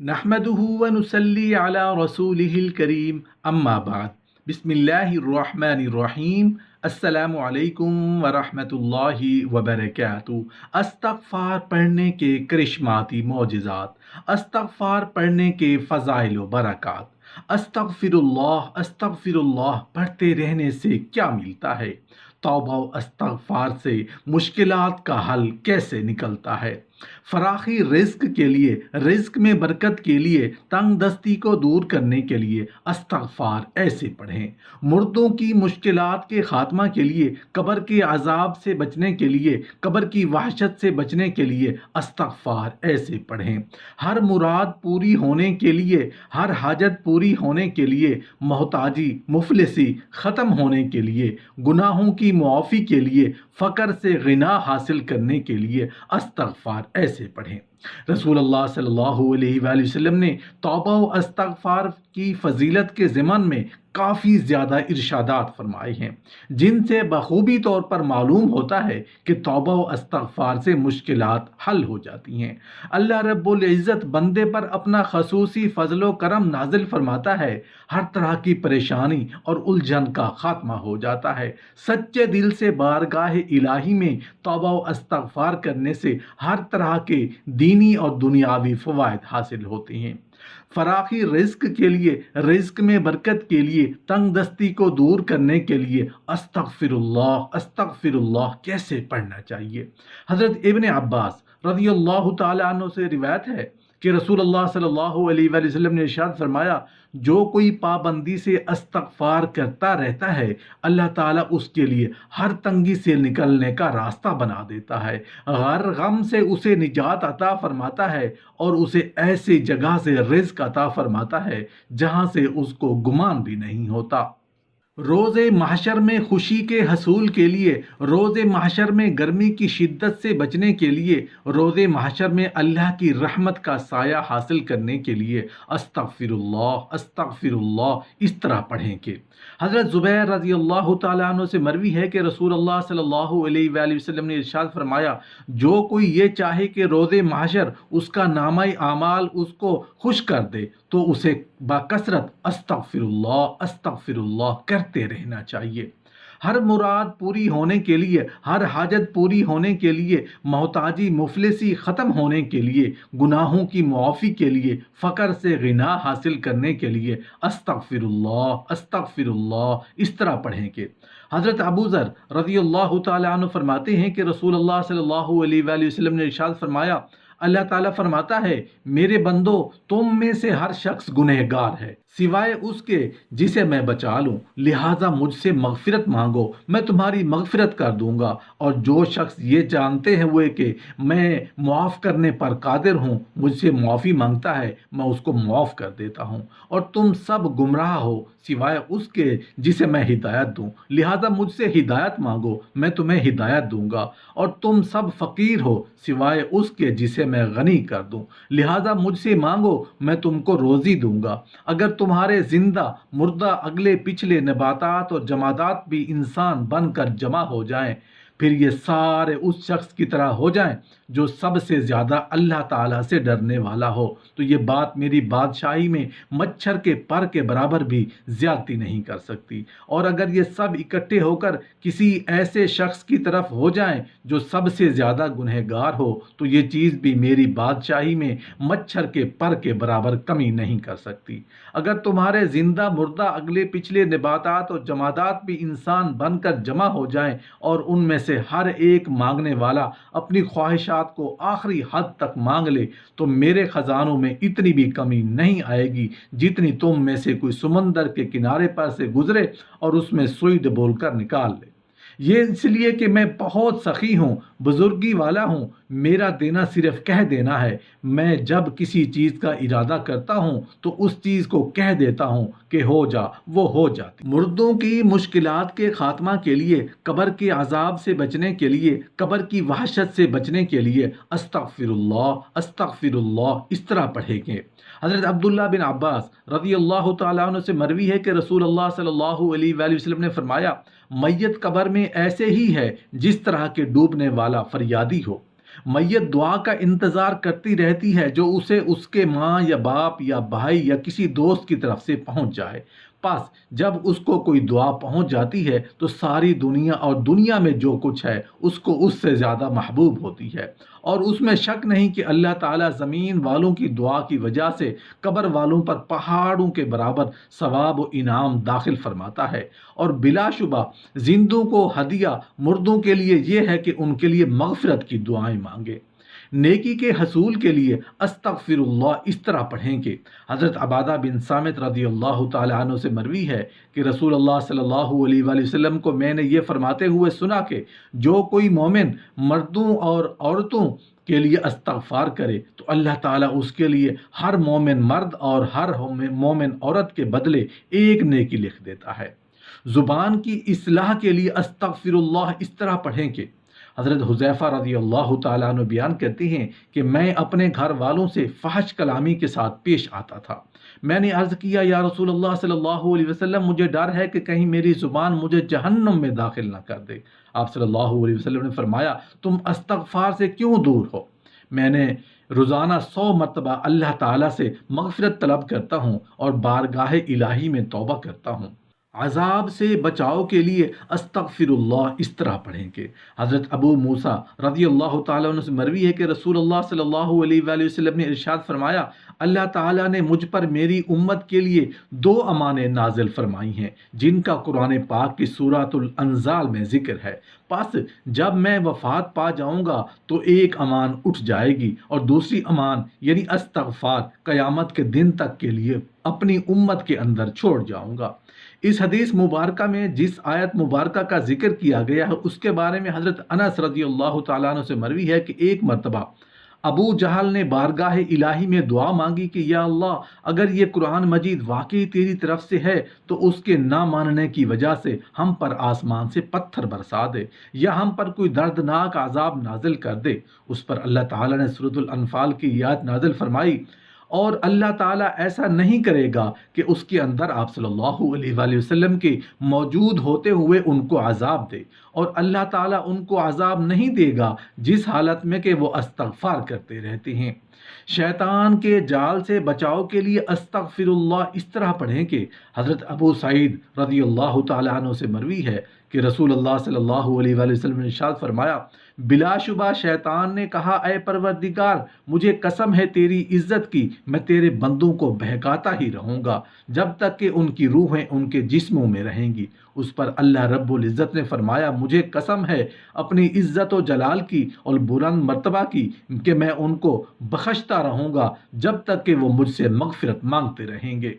نحمده ونصلي على رسوله الكريم اما بعد بسم اللہ الرحمن الرحیم السلام علیکم ورحمۃ اللہ وبرکاتہ۔ استغفار پڑھنے کے کرشماتی معجزات، استغفار پڑھنے کے فضائل و برکات۔ استغفر اللہ پڑھتے رہنے سے کیا ملتا ہے؟ توبہ و استغفار سے مشکلات کا حل کیسے نکلتا ہے؟ فراخی رزق کے لیے، رزق میں برکت کے لیے، تنگ دستی کو دور کرنے کے لیے استغفار ایسے پڑھیں۔ مردوں کی مشکلات کے خاتمہ کے لیے، قبر کے عذاب سے بچنے کے لیے، قبر کی وحشت سے بچنے کے لیے استغفار ایسے پڑھیں۔ ہر مراد پوری ہونے کے لیے، ہر حاجت پوری ہونے کے لیے، محتاجی مفلسی ختم ہونے کے لیے، گناہوں کی معافی کے لیے، فقر سے غنا حاصل کرنے کے لیے استغفار ایسے پڑھیں۔ رسول اللہ صلی اللہ علیہ وآلہ وسلم نے توبہ و استغفار کی فضیلت کے ضمن میں کافی زیادہ ارشادات فرمائے ہیں، جن سے بخوبی طور پر معلوم ہوتا ہے کہ توبہ و استغفار سے مشکلات حل ہو جاتی ہیں۔ اللہ رب العزت بندے پر اپنا خصوصی فضل و کرم نازل فرماتا ہے، ہر طرح کی پریشانی اور الجھن کا خاتمہ ہو جاتا ہے۔ سچے دل سے بارگاہ الہی میں توبہ و استغفار کرنے سے ہر طرح کے دینی اور دنیاوی فوائد حاصل ہوتے ہیں۔ فراخی رزق کے لیے، رزق میں برکت کے لیے، تنگ دستی کو دور کرنے کے لیے استغفر اللہ کیسے پڑھنا چاہیے؟ حضرت ابن عباس رضی اللہ تعالیٰ عنہ سے روایت ہے کہ رسول اللہ صلی اللہ علیہ وآلہ وسلم نے ارشاد فرمایا، جو کوئی پابندی سے استغفار کرتا رہتا ہے، اللہ تعالیٰ اس کے لیے ہر تنگی سے نکلنے کا راستہ بنا دیتا ہے، ہر غم سے اسے نجات عطا فرماتا ہے اور اسے ایسی جگہ سے رزق عطا فرماتا ہے جہاں سے اس کو گمان بھی نہیں ہوتا۔ روز محشر میں خوشی کے حصول کے لیے، روز محشر میں گرمی کی شدت سے بچنے کے لیے، روز محشر میں اللہ کی رحمت کا سایہ حاصل کرنے کے لیے استغفر اللہ اس طرح پڑھیں کہ حضرت زبیر رضی اللہ تعالیٰ عنہ سے مروی ہے کہ رسول اللہ صلی اللہ علیہ وآلہ وسلم نے ارشاد فرمایا، جو کوئی یہ چاہے کہ روز محشر اس کا نامہ اعمال اس کو خوش کر دے تو اسے بکثرت استغفر اللہ کرتے رہنا چاہیے۔ ہر مراد پوری ہونے کے لیے، ہر حاجت پوری ہونے کے لیے، محتاجی مفلسی ختم ہونے کے لیے، گناہوں کی معافی کے لیے، فقر سے غنا حاصل کرنے کے لیے استغفر اللہ اس طرح پڑھیں کہ حضرت ابو ذر رضی اللہ تعالیٰ عنہ فرماتے ہیں کہ رسول اللہ صلی اللہ علیہ وآلہ وسلم نے ارشاد فرمایا، اللہ تعالیٰ فرماتا ہے، میرے بندو تم میں سے ہر شخص گنہگار ہے سوائے اس کے جسے میں بچا لوں، لہٰذا مجھ سے مغفرت مانگو، میں تمہاری مغفرت کر دوں گا۔ اور جو شخص یہ جانتے ہوئے کہ میں معاف کرنے پر قادر ہوں مجھ سے معافی مانگتا ہے، میں اس کو معاف کر دیتا ہوں۔ اور تم سب گمراہ ہو سوائے اس کے جسے میں ہدایت دوں، لہٰذا مجھ سے ہدایت مانگو، میں تمہیں ہدایت دوں گا۔ اور تم سب فقیر ہو سوائے اس کے جسے میں غنی کر دوں، لہٰذا مجھ سے مانگو، میں تم کو روزی دوں گا۔ اگر تمہارے زندہ مردہ اگلے پچھلے نباتات اور جمادات بھی انسان بن کر جمع ہو جائیں، پھر یہ سارے اس شخص کی طرح ہو جائیں جو سب سے زیادہ اللہ تعالیٰ سے ڈرنے والا ہو، تو یہ بات میری بادشاہی میں مچھر کے پر کے برابر بھی زیادتی نہیں کر سکتی۔ اور اگر یہ سب اکٹھے ہو کر کسی ایسے شخص کی طرف ہو جائیں جو سب سے زیادہ گنہگار ہو، تو یہ چیز بھی میری بادشاہی میں مچھر کے پر کے برابر کمی نہیں کر سکتی۔ اگر تمہارے زندہ مردہ اگلے پچھلے نباتات اور جمادات بھی انسان بن کر جمع ہو جائیں اور ان میں سے ہر ایک مانگنے والا اپنی خواہشات کو آخری حد تک مانگ لے، تو میرے خزانوں میں اتنی بھی کمی نہیں آئے گی جتنی تم میں سے کوئی سمندر کے کنارے پر سے گزرے اور اس میں سوئی ڈبول کر نکال لے۔ یہ اس لیے کہ میں بہت سخی ہوں، بزرگی والا ہوں، میرا دینا صرف کہہ دینا ہے، میں جب کسی چیز کا ارادہ کرتا ہوں تو اس چیز کو کہہ دیتا ہوں کہ ہو جا، وہ ہو جاتی۔ مردوں کی مشکلات کے خاتمہ کے لیے، قبر کے عذاب سے بچنے کے لیے، قبر کی وحشت سے بچنے کے لیے استغفر اللہ اس طرح پڑھیں گے۔ حضرت عبداللہ بن عباس رضی اللہ تعالیٰ عنہ سے مروی ہے کہ رسول اللہ صلی اللہ علیہ وآلہ وسلم نے فرمایا، میت قبر میں ایسے ہی ہے جس طرح کے ڈوبنے والا فریادی ہو۔ میت دعا کا انتظار کرتی رہتی ہے جو اسے اس کے ماں یا باپ یا بھائی یا کسی دوست کی طرف سے پہنچ جائے۔ پس جب اس کو کوئی دعا پہنچ جاتی ہے تو ساری دنیا اور دنیا میں جو کچھ ہے اس کو اس سے زیادہ محبوب ہوتی ہے، اور اس میں شک نہیں کہ اللہ تعالیٰ زمین والوں کی دعا کی وجہ سے قبر والوں پر پہاڑوں کے برابر ثواب و انعام داخل فرماتا ہے۔ اور بلا شبہ زندوں کو ہدیہ مردوں کے لیے یہ ہے کہ ان کے لیے مغفرت کی دعائیں مانگے۔ نیکی کے حصول کے لیے استغفر اللہ اس طرح پڑھیں کہ حضرت عبادہ بن صامت رضی اللہ تعالی عنہ سے مروی ہے کہ رسول اللہ صلی اللہ علیہ وآلہ وسلم کو میں نے یہ فرماتے ہوئے سنا کہ جو کوئی مومن مردوں اور عورتوں کے لیے استغفار کرے تو اللہ تعالیٰ اس کے لیے ہر مومن مرد اور ہر مومن عورت کے بدلے ایک نیکی لکھ دیتا ہے۔ زبان کی اصلاح کے لیے استغفر اللہ اس طرح پڑھیں کہ حضرت حذیفہ رضی اللہ تعالیٰ عنہ بیان کرتے ہیں کہ میں اپنے گھر والوں سے فحش کلامی کے ساتھ پیش آتا تھا۔ میں نے عرض کیا یا رسول اللہ صلی اللہ علیہ وسلم، مجھے ڈر ہے کہ کہیں میری زبان مجھے جہنم میں داخل نہ کر دے۔ آپ صلی اللہ علیہ وسلم نے فرمایا تم استغفار سے کیوں دور ہو؟ میں نے روزانہ 100 مرتبہ اللہ تعالیٰ سے مغفرت طلب کرتا ہوں اور بارگاہ الہی میں توبہ کرتا ہوں۔ عذاب سے بچاؤ کے لیے استغفر اللہ اس طرح پڑھیں کہ حضرت ابو موسیٰ رضی اللہ تعالیٰ عنہ سے مروی ہے کہ رسول اللہ صلی اللہ علیہ وآلہ وسلم نے ارشاد فرمایا اللہ تعالیٰ نے مجھ پر میری امت کے لیے 2 امانیں نازل فرمائی ہیں جن کا قرآن پاک کی سورۃ الانزال میں ذکر ہے۔ پس جب میں وفات پا جاؤں گا تو ایک امان اٹھ جائے گی اور دوسری امان یعنی استغفار قیامت کے دن تک کے لیے اپنی امت کے اندر چھوڑ جاؤں گا۔ اس حدیث مبارکہ میں جس آیت مبارکہ کا ذکر کیا گیا ہے اس کے بارے میں حضرت انس رضی اللہ تعالیٰ عنہ سے مروی ہے کہ ایک مرتبہ ابو جہل نے بارگاہ الہی میں دعا مانگی کہ یا اللہ اگر یہ قرآن مجید واقعی تیری طرف سے ہے تو اس کے نہ ماننے کی وجہ سے ہم پر آسمان سے پتھر برسا دے یا ہم پر کوئی دردناک عذاب نازل کر دے۔ اس پر اللہ تعالیٰ نے سورۃ الانفال کی آیت نازل فرمائی اور اللہ تعالیٰ ایسا نہیں کرے گا کہ اس کے اندر آپ صلی اللہ علیہ وآلہ وسلم کے موجود ہوتے ہوئے ان کو عذاب دے، اور اللہ تعالیٰ ان کو عذاب نہیں دے گا جس حالت میں کہ وہ استغفار کرتے رہتے ہیں۔ شیطان کے جال سے بچاؤ کے لیے استغفر اللہ اس طرح پڑھیں کہ حضرت ابو سعید رضی اللہ تعالیٰ عنہ سے مروی ہے کہ رسول اللہ صلی اللہ علیہ وآلہ وسلم نے ارشاد فرمایا بلا شبہ شیطان نے کہا اے پروردگار مجھے قسم ہے تیری عزت کی میں تیرے بندوں کو بہکاتا ہی رہوں گا جب تک کہ ان کی روحیں ان کے جسموں میں رہیں گی۔ اس پر اللہ رب العزت نے فرمایا مجھے قسم ہے اپنی عزت و جلال کی اور بلند مرتبہ کی کہ میں ان کو بخشتا رہوں گا جب تک کہ وہ مجھ سے مغفرت مانگتے رہیں گے۔